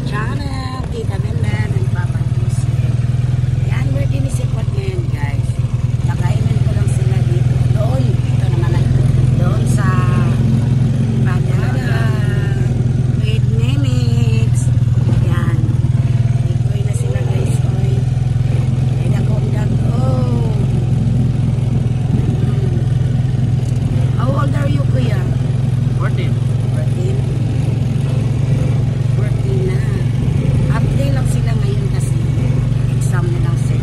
channel, Tita Belen and Papa Lucy. Yan, birthday ni Sipot ngayon guys. Nakainan ko lang sila dito. Doon, ito naman na. Doon sa Padana. Wait minutes. Yan. Ikoy na sila guys. Oy. Ay dako. How old are you, kuya? 14. 14. Na. Update lang sila ngayon kasi exam nilang set.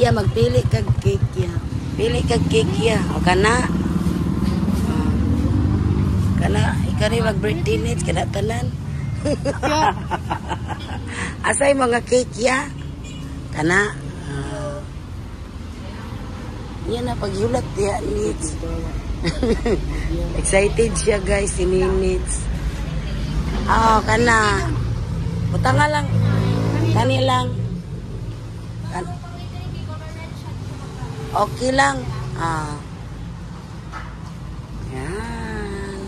Magpili kag cake ya. Pili kag cake ya. O kana. Kana ikari mag birthday nits kana tanan. Asay mga cake ya. Kana. Yan na paghulat ya nits. Excited siya guys ini nits. Oh kana. Butang lang. Kani lang. Okay lang. Yan.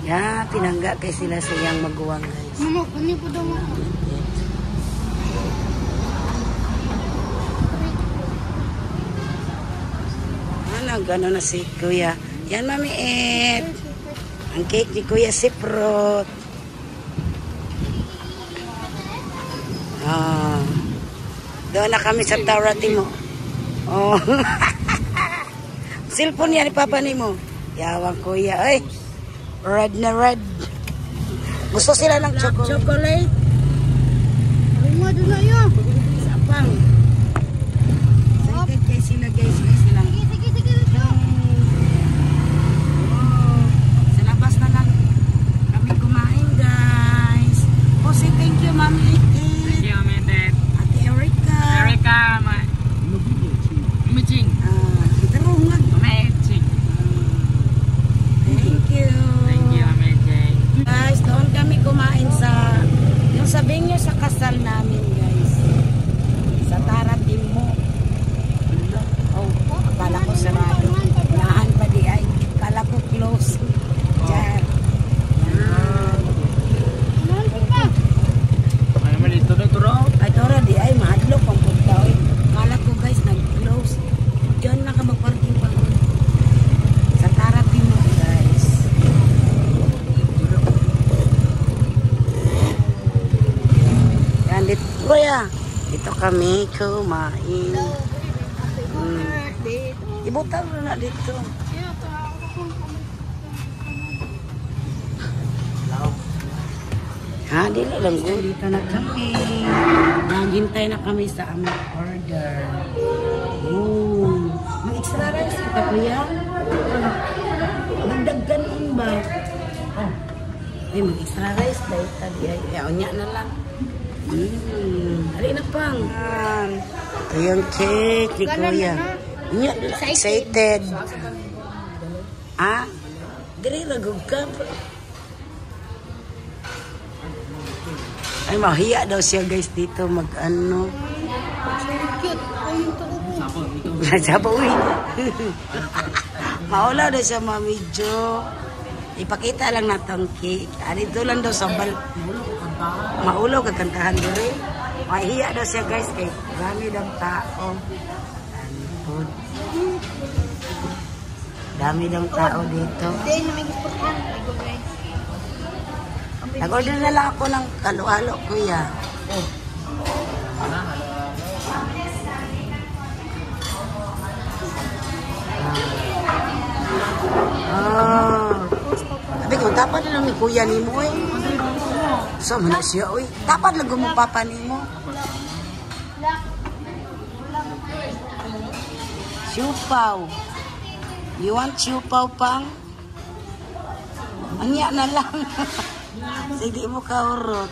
Ya, pinangga kay sila sa iyang maguwang guys. Mama, kani po daw mo. Gano'n na si Kuya. Yan, Mami Ed. Ang cake ni Kuya Siprot. Doon na kami sa Taurati mo. Oh. Cellphone yan ni Papa ni mo. Yawang Kuya. Ay, red na red. Gusto sila ng chocolate. doon na yun. Sapang. Excited guys sila guys. Guys silang. Sige, let's go. Oh, sa labas na lang kami kumain guys. Oh, say thank you Mami Iti. Thank you, Mete. Ate Erica. Erica, Mijing. Terungag. Mijing. Thank you. Thank you, Mijing. Guys, doon kami kumain sa yung sabihin nyo sa kasal namin guys. Sa Taratimo. Oh, akala ko sarado. Nahan pa di ay. Akala ko close. Diyan. Ay, mali, turo. Ay, Dora di ay. Mahadlok ang punta. Akala ko guys, nag-close. Diyan na ka mag-parking pa. Sa Taratimo guys. Yan, dito. Kuya, dito kami kumain. Ibutang na dito. Ha, dili lang ko. Dito na kami. Naghintay na kami sa aming order. Oh. May extra rice ka, kuya? Magdagdanin ba? Oh. Ay, may extra rice. Dahil tadi ay. Unya na lang. Hari na pang. Ito yung cake ni kuya. Unya, excited. Ah? Dili lagog ka. Ay, mahiya daw siya guys dito mag-ano. Cute. Ayun to ko. Sabi, uy. Maula daw siya, Mami Jo. Ipakita lang na tong cake. Dito lang daw sa bal. Maulaw kakantahan doon rin. Mahiya daw siya guys kay dami daw tao. Anipod. Dami daw tao dito. Hindi na may gusto ka. Nag-order na lang ako ng halo-halo, kuya. Sabi ko, dapat na lang may kuya ni mo eh. So, mana siya, uy. Dapat lang gumupapa ni mo. Siupaw. You want siupaw pang? Anya na lang. Hindi mo kaurot.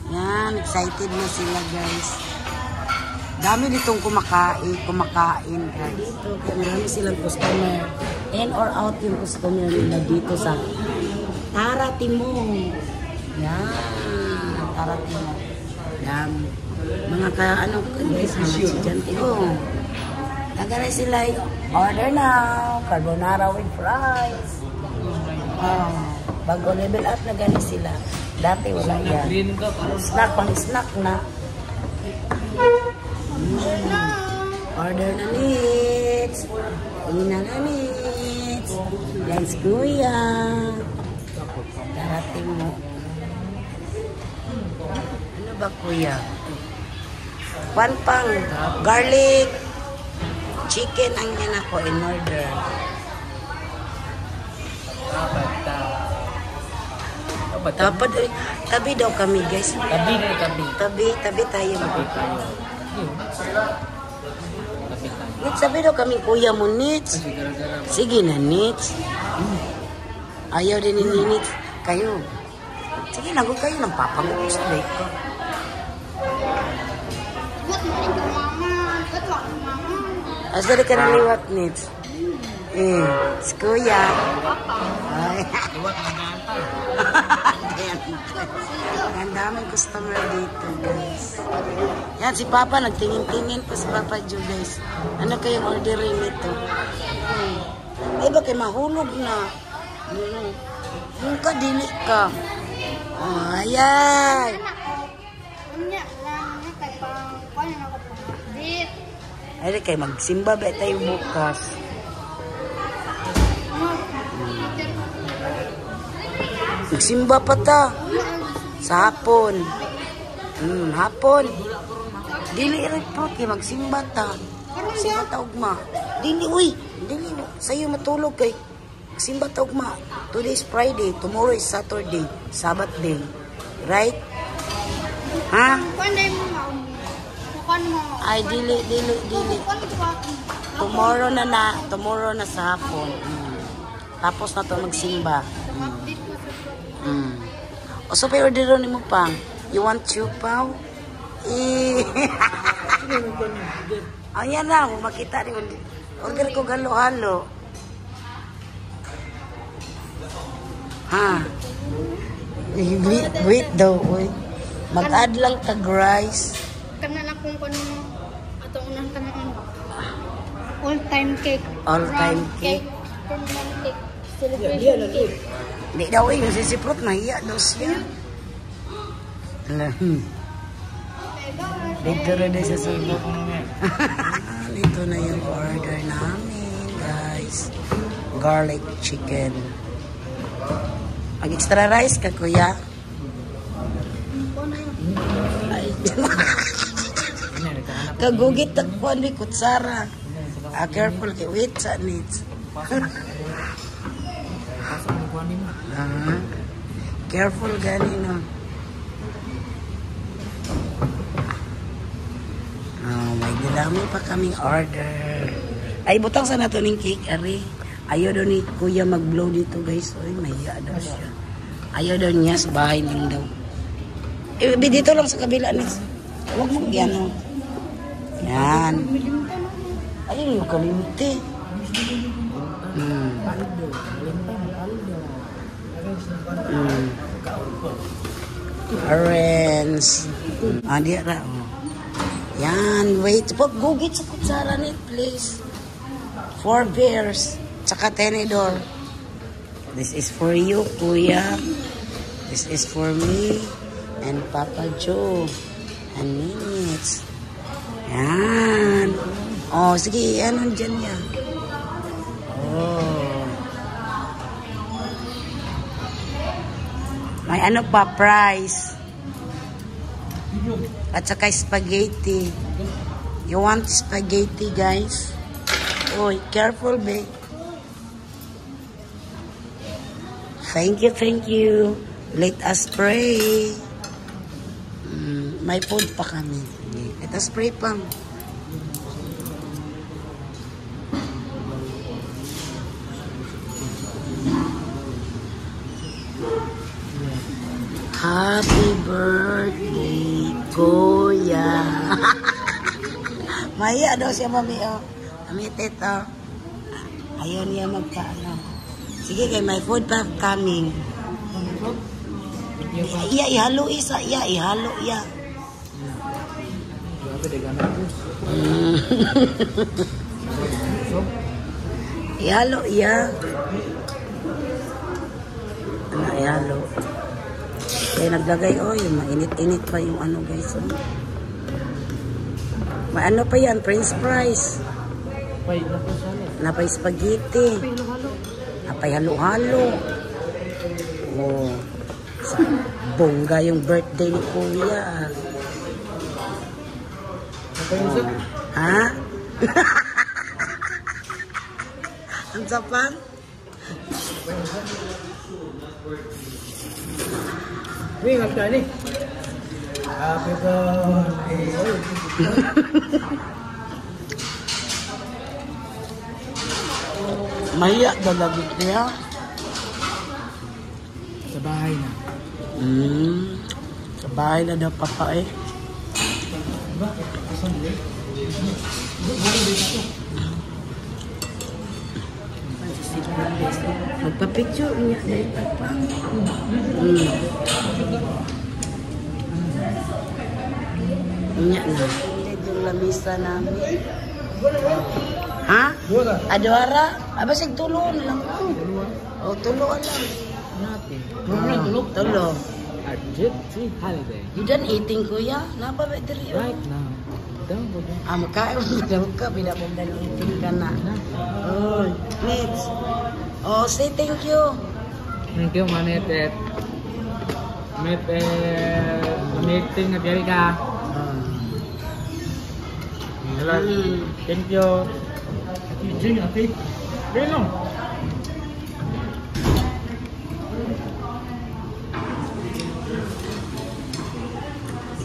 Yan, excited na sila guys. Dami ditong kumakain guys. Dito, marami silang customer. In or out yung customer nila dito sa Taratimo. Yan, Taratimo. Yan. Mga ano guys, mga estudyante ko. Tagaray sila, order now, carbonara with fries. Bago level up na gani sila. Dati wala yan. Snack, pang snack na. Order na needs. Ina na needs. Guys, kuya. Darating mo. Ano ba kuya? One pang garlic chicken ang yan ako in order. Dapat tabi daw kami guys. Tabi tayo. Nits, sabi daw kami kuya mo Nits. Sige na Nits. Ayaw din ni Nits. Kayo. Sige na, kayo ng papa mo. Sabay ko. Asali ka na liwat Nits. Si kuya. Ay. Liwat na ganta. Ang daming customer dito, guys. Yan, si Papa, nagtingin-tingin pa si Papa Jo, guys. Ano kayong orderin nito? Iba kayo mahulog na. Yung ka, dili ka. Oh, ayan. Ay, kayo magsimba ba tayo bukas? Magsimba pa ta. Sa hapon. Hapon. Dili rin po kay magsimba ta. Simba ta ugma. Dili, uy. Dili, sa'yo matulog kay. Simba ta ugma. Today is Friday. Tomorrow is Saturday. Sabbath day. Right? Ha? Kuan day mo nga. Kuan mo. Ay, dili. Kuan ko. Tomorrow na sa hapon. Tapos na to magsimba. Update ko sa O so, pa order ni mo pang. You want chupaw? Ayan na, makita rin. Order ko halo-halo. Ha? Wait daw, uy. Mag-add lang tag rice. Kana lang kung kuno mo. Ato unang kanang all-time cake. All-time Round cake. Round cake. Celebration cake. Hindi daw eh, yung sisiprot, mahiya daw siya. Dito rin na siya sulok. Dito na yung order namin, guys. Garlic chicken. Mag-extra rice ka, kuya? Ay, kagugit at po ni kutsara. Careful kay wait sa needs. Careful ganino. May dami pa kaming order. Ay, butang sa nato ning cake, ari. Ayaw daw ni kuya mag-blow dito, guys. Oy, mahiya daw siya. Ayaw daw niya sa bahay lang daw. Dito lang sa kabila, nis. Huwag mong yan, oh. Yan. Ayun yung kalimti. Orange. Di ra, oh. Yan, wait. Gugit sa kutsara ni, please. 4 beers. Tsaka tenedor. This is for you, kuya. This is for me and Papa Joe. And minutes. Yan. Oh, sige, ano dyan yan? Oh. May ano pa, price. At saka spaghetti. You want spaghetti, guys? Oh, careful, babe. Thank you. Let us pray. May food pa kami. Let us pray pang. Happy birthday, Kuya. Maya daw siya, mami, oh. Amitit, oh. Ayaw niya magpaano. Sige, kay may food pa coming. Iya, ihalo isa. Iya, ihalo, iya. Ihalo, iya. Ano, ihalo. Kaya naglagay, oh, yung mainit-init pa yung ano, guys. Oh. May ano pa yan, French fries. Napay spaghetti. Napay halo-halo. Oh. Bongga yung birthday ni Kuya. Oh. Ha? Ang sapan? Wingat ka ni. Happy birthday. Maya dalagit niya. Sa bahay na. Sa bahay na daw papa eh. Magpa-picture niya dahil papa. Niya na. Ito yung lamisa namin. Ha? Adwara? Abasig tulungan lang. O, tulungan lang. Tulong. Arjit si holiday. You done eating, kuya? Napa ba diri? Right now. Don't go there. Makain mo daw ka. Bila mo done eating ka na. Oh, please. Oh, say thank you. Thank you, Manitet. Meeting na diri ka. Hello. Thank you. Jing, ate. Belong.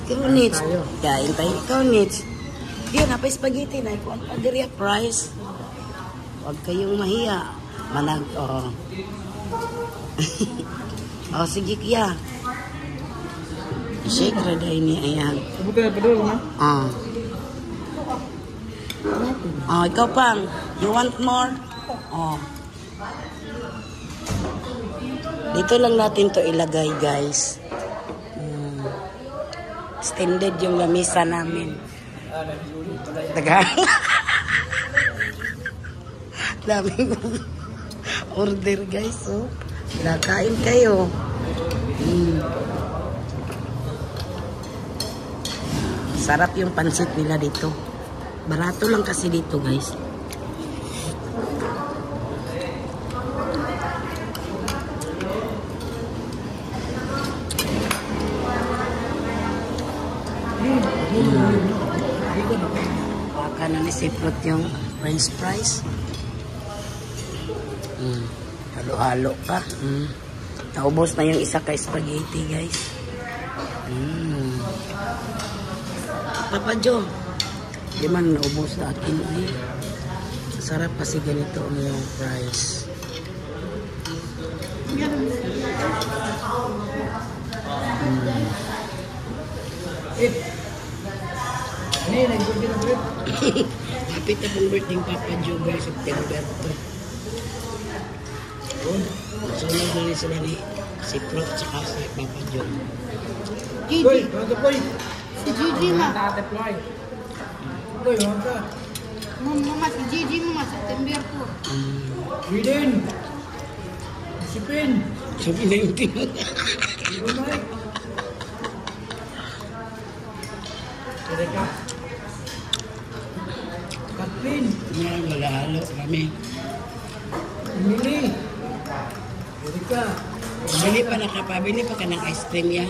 Ikaw, Nits. Kain tayo. Ikaw, Nits. Diyan, napay spaghetti na. Ikaw, ang pagdiriya price. Huwag kayong mahiya. Manag, oh. Oh, sige, Kia. Shake raday ni ayan. Bukan pedul na. Ah. Oh, ikaw pang. You want more? Oh. Dito lang natin to ilagay, guys. Extended yung lamisa namin. Taga. Daming order, guys. So, kain kayo. Sarap yung pansit nila dito. Barato lang kasi dito, guys. Baka na nisiprot yung french fries. Halo-halo pa. Naubos na yung isa kay spaghetti, guys. Papa Jo, di man naubos na akin. Sarap kasi ganito yung fries. Kapit na pong birthday Papa Jo, guys, September 2. Sunod na rin sila ni si Prof tsaka si Papa Jo. Gigi. Si Gigi ma. Mama, si Gigi mama, September 2. Widen. Sipin. Sabi na yung tingin. Mereka. Kaplin. Yan, maghahalo kami. Mili. Mereka. Pabili pa ka ng ice cream ya.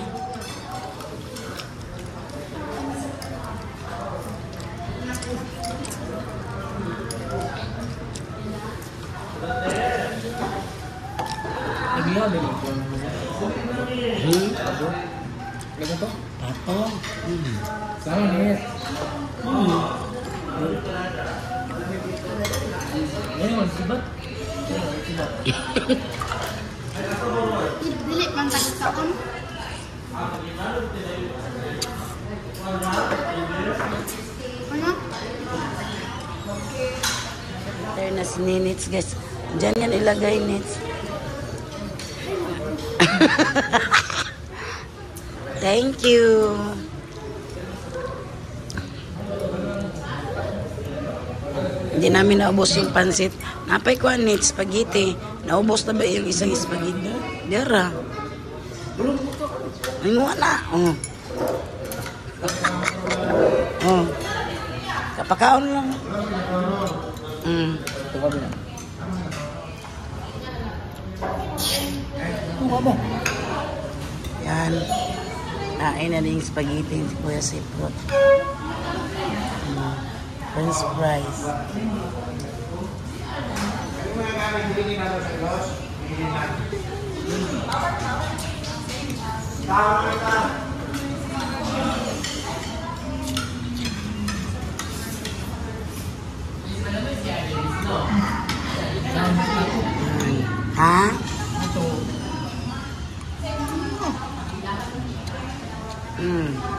Lagi ada ni. Lagi tu? Tato. Salah ni. Ini masih sibat. Dili man tag taon. Ano? Tayo na si Ninits, guys. Diyan yan ilagay, Nits. Thank you. Hindi namin naubos yung pansit. Napay ko, Nits, spaghetti. Naubos na ba yung isang spaghetti? Dara. Ay, nga na. Oh. Oh. Kapakaon lang. Yan. Nain na yung spaghetti si Kuya Sipro. French fries. Ha?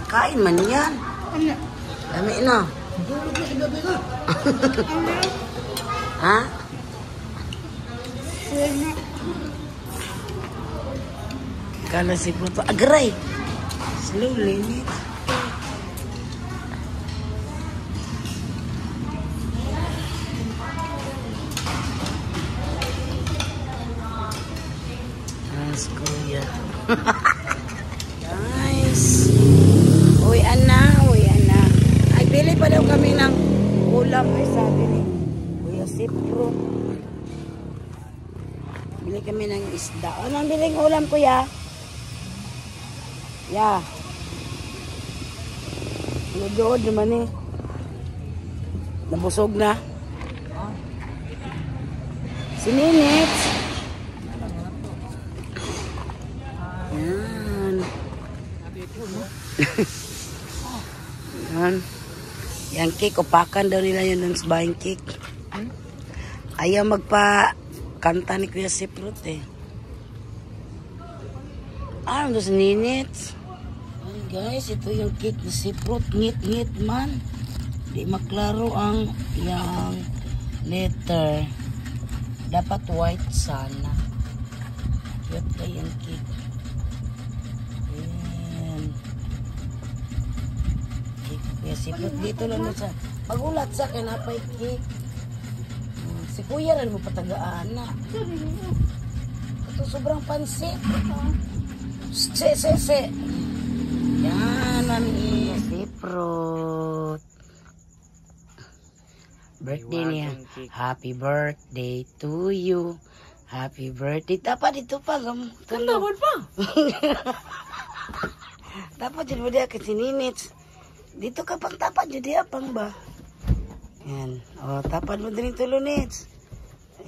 Kain man yan. Ano? Dami na. Ha? Ano? Kala si Pluto. Agray. Slowly, Nit. Nice, Kuya. Nice. Uwian na. Ay, bili pa daw kami ng ulam. Ay, sabi ni Kuya Sipro. Bili kami ng isda. Anong biling ulam, Kuya? Ya. Doon naman eh. Nabusog na. Si Ninits. Yan. Yan. Yang cake, upakan daw nila yun ng sabayang cake. Ayaw magpa-kanta ni Kuya Siprot eh. Ano sa ninits? Ay guys, ito yung cake ni Siprot. Ngit-ngit man. Di maklaro ang yung letter. Dapat white sana. Cute na yung cake. Ayan. Cake Kuya Siprot. Dito lang mo sa... Magulat sa akin, napay cake. Si Kuya rin mo patagaan na. Ito sobrang pansit. Se. Yan, mami. Siprot. Birthday niya. Happy birthday to you. Happy birthday. Dapat dito pa. Dapat pa. Dapat dito dia ke sininits. Dito ka pang tapat jadi apang ba? Yan. Oh, tapat mo din tulo nits.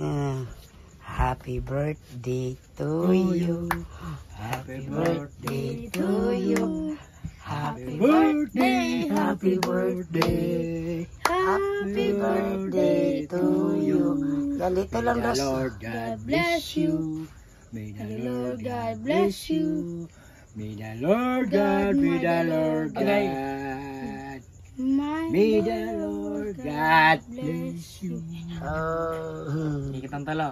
Yan. Happy birthday to you. Happy birthday to you. Happy birthday, happy birthday. Happy birthday to you. Yan, dito lang dos. Lord God bless you. May the Lord God bless you. May the Lord God, may the Lord God. May the Lord God bless you. Ikitang talo.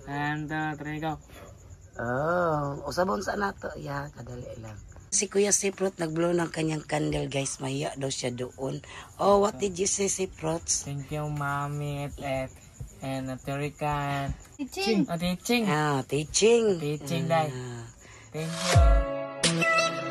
And try go. Usabon sa nato. Ya, kadali lang. Si Kuya Siprot nag-blow ng kanyang candle, guys. Mahiya daw siya doon. Oh, what did you say, Siprot? Thank you, Mami, and Terikan. Teaching. Teaching. Teaching. Teaching, Dai. Thank you.